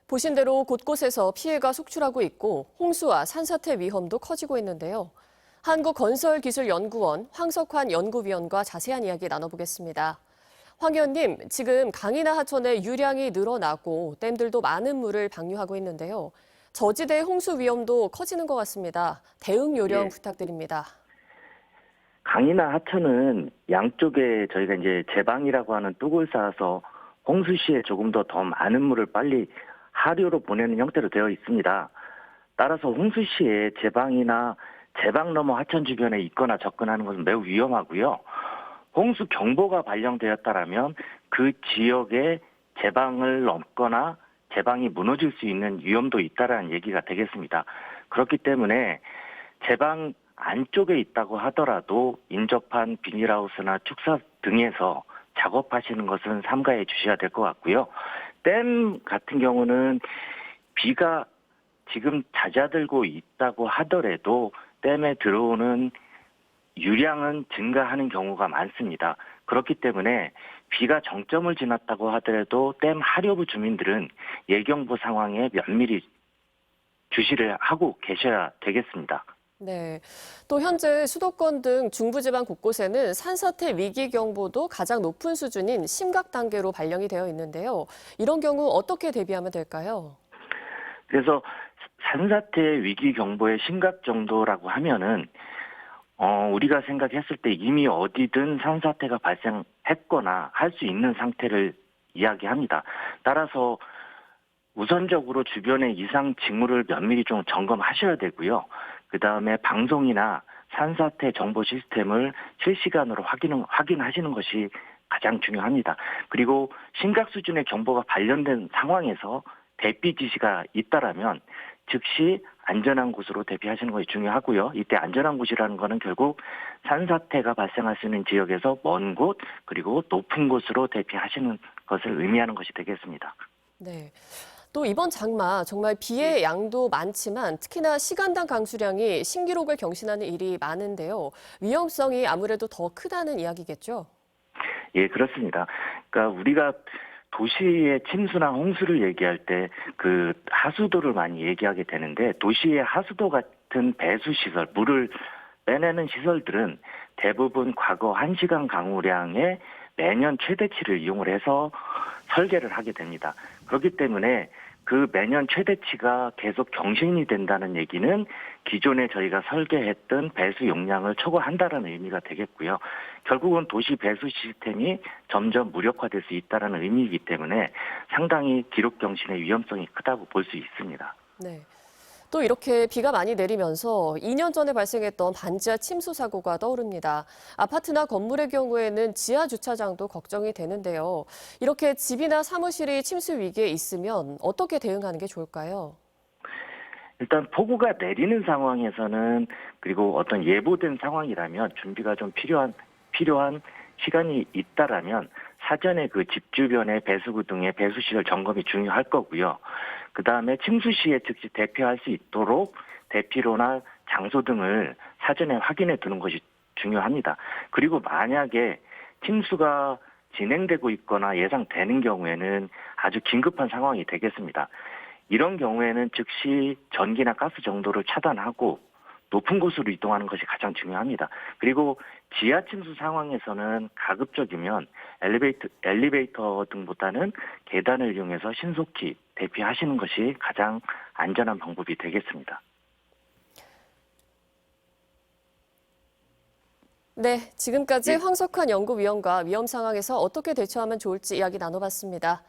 보신 대로 곳곳에서 피해가 속출하고 있고 홍수와 산사태 위험도 커지고 있는데요. 한국건설기술연구원 황석환 연구위원과 자세한 이야기 나눠보겠습니다. 황 의원님, 지금 강이나 하천의 유량이 늘어나고 댐들도 많은 물을 방류하고 있는데요. 저지대 홍수 위험도 커지는 것 같습니다. 대응 요령 예, 부탁드립니다. 강이나 하천은 양쪽에 저희가 이제 제방이라고 하는 뚝을 쌓아서 홍수 시에 조금 더 많은 물을 빨리 하류로 보내는 형태로 되어 있습니다. 따라서 홍수 시에 제방이나 제방 너머 하천 주변에 있거나 접근하는 것은 매우 위험하고요. 홍수 경보가 발령되었다라면 그 지역에 제방을 넘거나 제방이 무너질 수 있는 위험도 있다라는 얘기가 되겠습니다. 그렇기 때문에 제방 안쪽에 있다고 하더라도 인접한 비닐하우스나 축사 등에서 작업하시는 것은 삼가해 주셔야 될 것 같고요. 댐 같은 경우는 비가 지금 잦아들고 있다고 하더라도 댐에 들어오는 유량은 증가하는 경우가 많습니다. 그렇기 때문에 비가 정점을 지났다고 하더라도 댐 하류부 주민들은 예경보 상황에 면밀히 주시를 하고 계셔야 되겠습니다. 네. 또 현재 수도권 등 중부지방 곳곳에는 산사태 위기 경보도 가장 높은 수준인 심각 단계로 발령이 되어 있는데요. 이런 경우 어떻게 대비하면 될까요? 그래서 산사태 위기 경보의 심각 정도라고 하면은 우리가 생각했을 때 이미 어디든 산사태가 발생했거나 할 수 있는 상태를 이야기합니다. 따라서 우선적으로 주변의 이상 징후를 면밀히 좀 점검하셔야 되고요. 그다음에 방송이나 산사태 정보 시스템을 실시간으로 확인하시는 것이 가장 중요합니다. 그리고 심각 수준의 경보가 발령된 상황에서 대피 지시가 있다라면 즉시 안전한 곳으로 대피하시는 것이 중요하고요. 이때 안전한 곳이라는 것은 결국 산사태가 발생할 수 있는 지역에서 먼 곳 그리고 높은 곳으로 대피하시는 것을 의미하는 것이 되겠습니다. 네. 또 이번 장마 정말 예. 비의 양도 많지만 특히나 시간당 강수량이 신기록을 경신하는 일이 많은데요. 위험성이 아무래도 더 크다는 이야기겠죠? 예, 그렇습니다. 그러니까 우리가 도시의 침수나 홍수를 얘기할 때 그 하수도를 많이 얘기하게 되는데 도시의 하수도 같은 배수 시설, 물을 빼내는 시설들은 대부분 과거 1시간 강우량의 매년 최대치를 이용을 해서 설계를 하게 됩니다. 그렇기 때문에 그 매년 최대치가 계속 경신이 된다는 얘기는 기존에 저희가 설계했던 배수 용량을 초과한다는 의미가 되겠고요. 결국은 도시 배수 시스템이 점점 무력화될 수 있다는 의미이기 때문에 상당히 기록 경신의 위험성이 크다고 볼 수 있습니다. 네. 또 이렇게 비가 많이 내리면서 2년 전에 발생했던 반지하 침수 사고가 떠오릅니다. 아파트나 건물의 경우에는 지하 주차장도 걱정이 되는데요. 이렇게 집이나 사무실이 침수 위기에 있으면 어떻게 대응하는 게 좋을까요? 일단 폭우가 내리는 상황에서는 그리고 어떤 예보된 상황이라면 준비가 좀 필요한 시간이 있다라면 사전에 그 집 주변의 배수구 등의 배수시설 점검이 중요할 거고요. 그 다음에 침수 시에 즉시 대피할 수 있도록 대피로나 장소 등을 사전에 확인해 두는 것이 중요합니다. 그리고 만약에 침수가 진행되고 있거나 예상되는 경우에는 아주 긴급한 상황이 되겠습니다. 이런 경우에는 즉시 전기나 가스 정도를 차단하고 높은 곳으로 이동하는 것이 가장 중요합니다. 그리고 지하 침수 상황에서는 가급적이면 엘리베이터 등보다는 계단을 이용해서 신속히 대피하시는 것이 가장 안전한 방법이 되겠습니다. 네, 지금까지 예. 황석환 연구위원과 위험 상황에서 어떻게 대처하면 좋을지 이야기 나눠봤습니다.